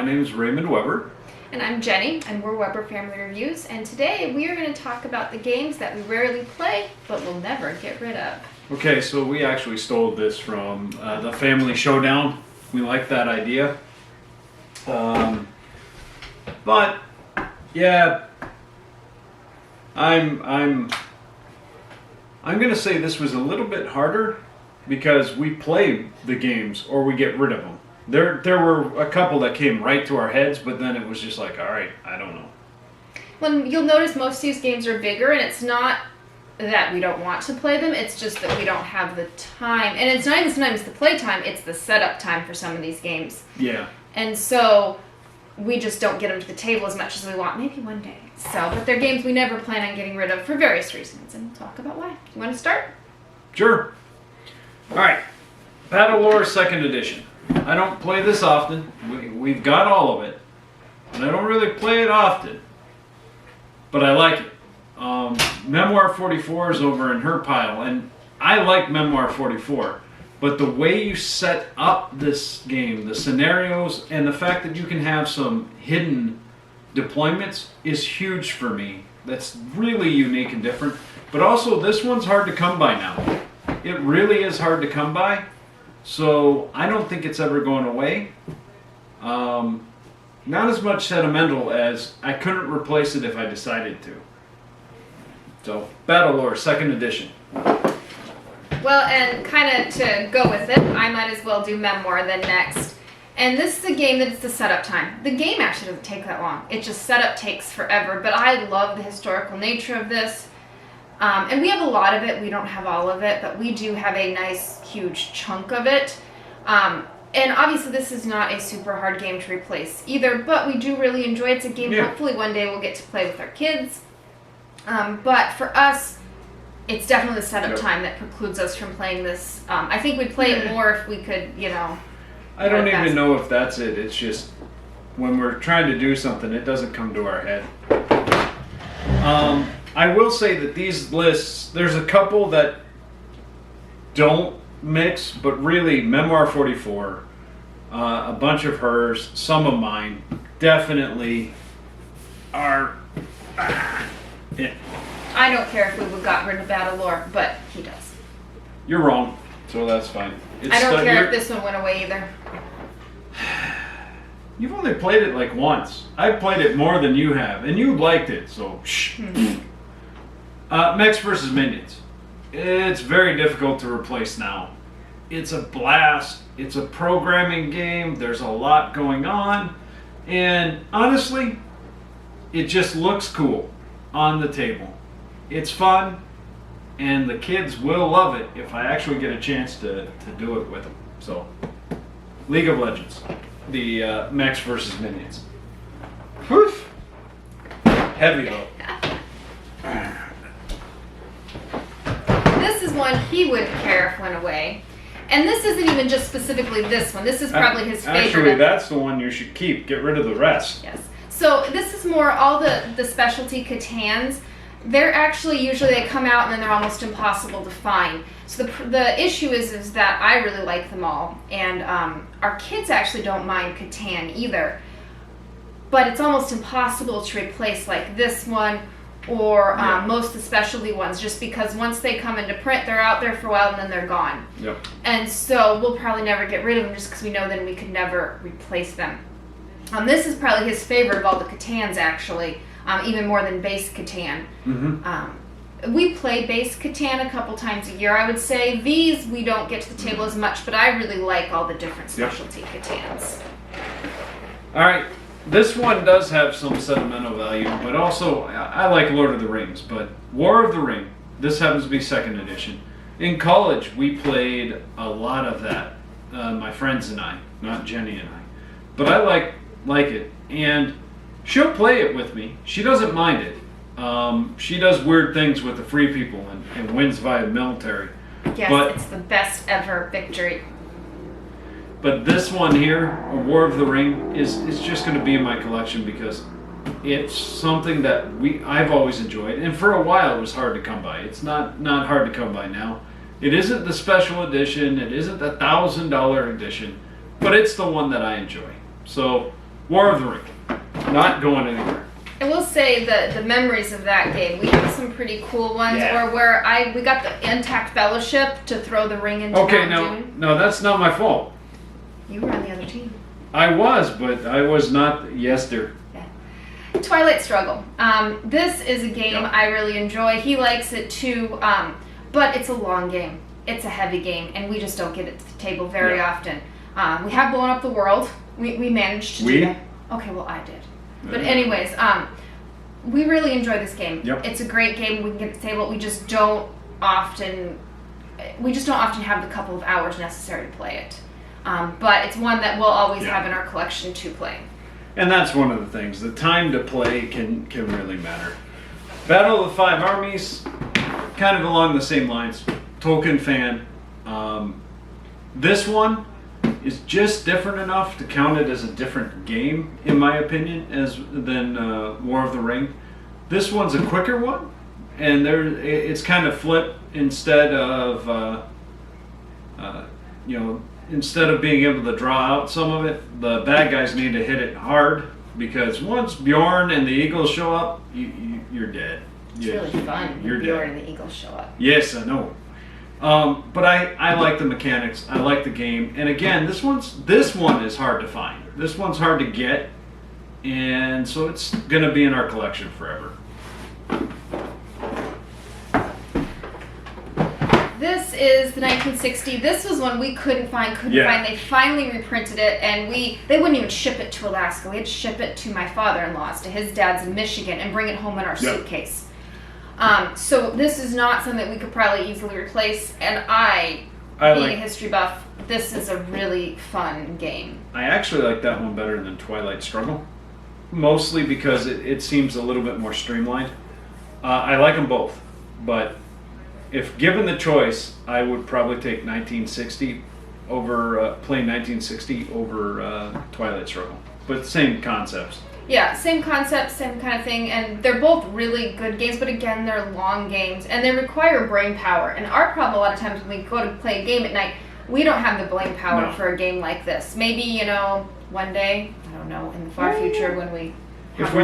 My name is Raymond Weber. And I'm Jenny, and we're Weber Family Reviews, and today we are going to talk about the games that we rarely play, but will never get rid of. Okay, so we actually stole this from the Family Showdown. We like that idea. But, yeah, I'm going to say this was a little bit harder because we play the games or we get rid of them. There were a couple that came right to our heads, but then it was just like, all right, I don't know. Well, you'll notice most of these games are bigger, and it's not that we don't want to play them, it's just that we don't have the time. And it's not even sometimes the play time, it's the setup time for some of these games. Yeah. And so we just don't get them to the table as much as we want, maybe one day. So, but they're games we never plan on getting rid of for various reasons, and we'll talk about why. You want to start? Sure. All right. Battle Lore 2nd Edition. I don't play this often. We've got all of it. And I don't really play it often. But I like it. Memoir 44 is over in her pile. And I like Memoir 44. But the way you set up this game, the scenarios, and the fact that you can have some hidden deployments is huge for me. That's really unique and different. But also, this one's hard to come by now. It really is hard to come by. So I don't think it's ever going away. Not as much sentimental as I couldn't replace it if I decided to. So, Battle Lore 2nd Edition. Well, and kind of to go with it, I might as well do Memoir then next. And this is a game that it's the setup time. The game actually doesn't take that long. It just setup takes forever. But I love the historical nature of this. And we have a lot of it. We don't have all of it, but we do have a nice, huge chunk of it. And obviously this is not a super hard game to replace either, but we do really enjoy it. It's a game hopefully one day we'll get to play with our kids. But for us, it's definitely the setup time that precludes us from playing this. I think we'd play it more if we could, I don't even know if that's it. It's just when we're trying to do something, it doesn't come to our head. I will say that these lists, there's a couple that don't mix, but really Memoir 44, a bunch of hers, some of mine, definitely are... yeah. I don't care if we would got rid of Battle Lore, but he does. You're wrong, so that's fine. I don't care if this one went away either. You've only played it like once. I've played it more than you have, and you liked it, so shh. Mechs versus Minions. It's very difficult to replace now. It's a blast. It's a programming game. There's a lot going on. And honestly, it just looks cool on the table. It's fun, and the kids will love it if I actually get a chance to do it with them. So, League of Legends. The Mechs versus Minions. Whew. Heavy though. This is one he wouldn't care if went away. And this isn't even just specifically this one. This is probably his favorite. Actually, that's the one you should keep. Get rid of the rest. Yes. So this is more all the specialty Catans. They're actually, usually they come out and then they're almost impossible to find. So the issue is that I really like them all. And our kids actually don't mind Catan either. But it's almost impossible to replace like this one or most of the specialty ones, just because once they come into print, they're out there for a while and then they're gone. Yep. And so we'll probably never get rid of them just because we know then we could never replace them. This is probably his favorite of all the Catans, actually, even more than base Catan. Mm-hmm. We play base Catan a couple times a year, I would say. These we don't get to the table as much, but I really like all the different specialty Catans. All right. This one does have some sentimental value, but also I like Lord of the Rings. But War of the Ring, this happens to be 2nd edition. In college, we played a lot of that. My friends and I, not Jennie and I. But I like it, and she'll play it with me. She doesn't mind it. She does weird things with the free people and wins via military. Yes, it's the best ever victory. But this one here, A War of the Ring, is just going to be in my collection because it's something that I've always enjoyed, and for a while it was hard to come by. It's not hard to come by now. It isn't the special edition, it isn't the $1,000 edition, but it's the one that I enjoy. So War of the Ring. Not going anywhere. I will say the memories of that game. We have some pretty cool ones. Yeah. Or where we got the intact fellowship to throw the ring into Okay, Mount Doom. no, that's not my fault. You were on the other team. I was, but I was not. Yes, dear. Twilight Struggle. This is a game Yep. I really enjoy. He likes it too, but it's a long game. It's a heavy game, and we just don't get it to the table very Yeah. often. We have blown up the world. We managed to do that. Okay, well, I did. But anyways, we really enjoy this game. Yep. It's a great game. We can get to the table. We just don't often have the couple of hours necessary to play it. But it's one that we'll always have in our collection to play. And that's one of the things. The time to play can really matter. Battle of the Five Armies, kind of along the same lines. Tolkien fan. This one is just different enough to count it as a different game, in my opinion, than War of the Ring. This one's a quicker one, and it's kind of flipped instead of instead of being able to draw out some of it, the bad guys need to hit it hard, because once Bjorn and the Eagles show up, you're dead. It's really fun. You're Bjorn dead. and the Eagles show up. Yes, I know. But I like the mechanics. I like the game. And again, this one is hard to find. This one's hard to get, and so it's going to be in our collection forever. This is the 1960. This was one we couldn't find. They finally reprinted it, and they wouldn't even ship it to Alaska. We had to ship it to my father-in-law's, to his dad's in Michigan, and bring it home in our suitcase. So this is not something that we could probably easily replace, and being a history buff, this is a really fun game. I actually like that one better than Twilight Struggle, mostly because it seems a little bit more streamlined. I like them both, but if given the choice, I would probably take 1960 over playing 1960 over Twilight Struggle, but same concepts. Yeah, same concept, same kind of thing, and they're both really good games, but again, they're long games, and they require brain power. And our problem a lot of times when we go to play a game at night, we don't have the brain power for a game like this. Maybe, one day, I don't know, in the far future when we... If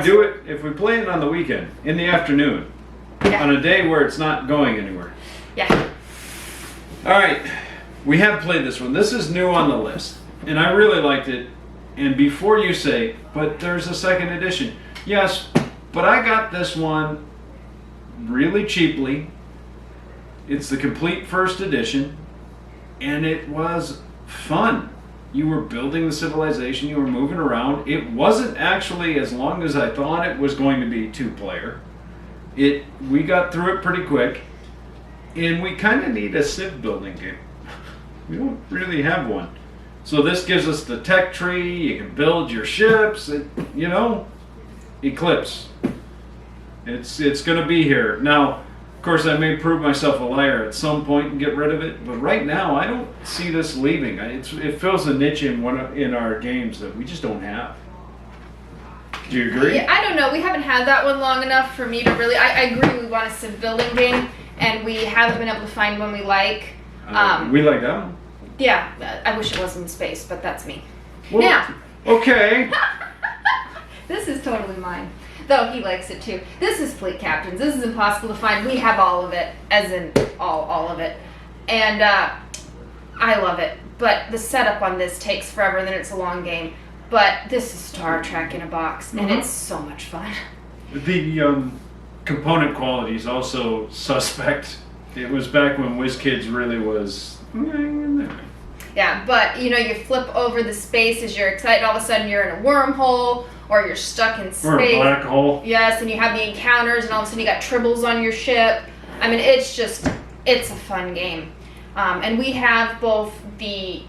we play it on the weekend, in the afternoon, on a day where it's not going anywhere. Yeah. All right, we have played this one. This is new on the list, and I really liked it. And before you say, but there's a second edition. Yes, but I got this one really cheaply. It's the complete first edition, and it was fun. You were building the civilization, you were moving around. It wasn't actually as long as I thought it was going to be 2-player. We got through it pretty quick, and we kind of need a civ building game. We don't really have one. So this gives us the tech tree, you can build your ships, Eclipse. It's going to be here. Now, of course, I may prove myself a liar at some point and get rid of it, but right now I don't see this leaving. It fills a niche in our games that we just don't have. Do you agree? Yeah, I don't know. We haven't had that one long enough for me to really... I agree we want a civ building game, and we haven't been able to find one we like. We like that one. Yeah, I wish it was in space, but that's me. Well, now, okay. this is totally mine, though he likes it too. This is Fleet Captains. This is impossible to find. We have all of it, as in all of it, and I love it. But the setup on this takes forever, and then it's a long game. But this is Star Trek in a box, and it's so much fun. The component quality is also suspect. It was back when WizKids really was... Yeah, but you flip over the space as you're excited. All of a sudden, you're in a wormhole, or you're stuck in space. Or a black hole. Yes, and you have the encounters, and all of a sudden you got tribbles on your ship. I mean, it's a fun game. And we have both the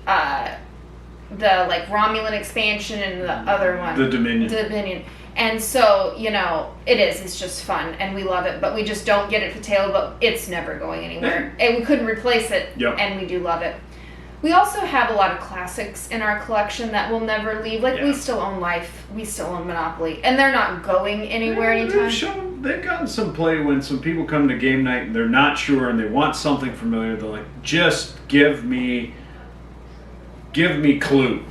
Romulan expansion and the other one, the Dominion. And so, it's just fun, and we love it, but we just don't get it to tail, but it's never going anywhere. And we couldn't replace it, and we do love it. We also have a lot of classics in our collection that will never leave. We still own Life, we still own Monopoly, and they're not going anywhere anytime. They've gotten some play when some people come to game night and they're not sure and they want something familiar. They're like, just give me Clue,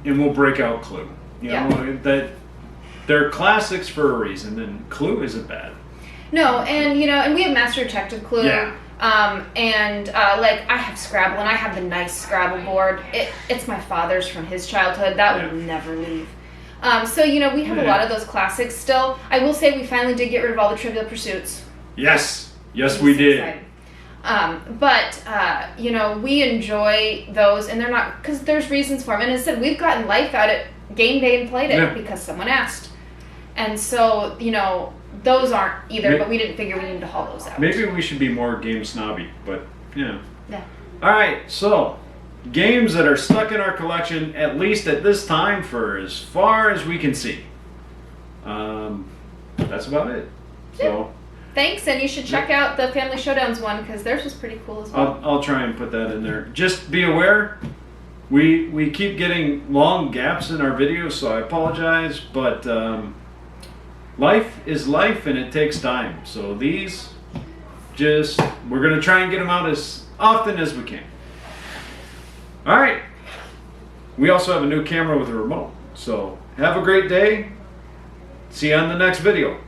and we'll break out Clue. You know, that they're classics for a reason, and Clue isn't bad. No, and you know, and we have Master Detective Clue. Yeah. Like I have Scrabble, and I have the nice Scrabble board. It's my father's from his childhood. That would never leave. So you know, we have a lot of those classics still. I will say we finally did get rid of all the Trivial Pursuits. Yes, we did. You know, we enjoy those, and they're not, because there's reasons for them. And as I said, we've gotten life out of game day and played it because someone asked. And so, you know, those aren't either, but we didn't figure we needed to haul those out. Maybe we should be more game snobby, but Yeah. All right, so games that are stuck in our collection, at least at this time, for as far as we can see. That's about it. So. Thanks, and you should check out the Family Showdowns one, because theirs was pretty cool as well. I'll try and put that in there. Just be aware, we keep getting long gaps in our videos, so I apologize, but life is life and it takes time. So these, we're going to try and get them out as often as we can. All right. We also have a new camera with a remote. So have a great day. See you on the next video.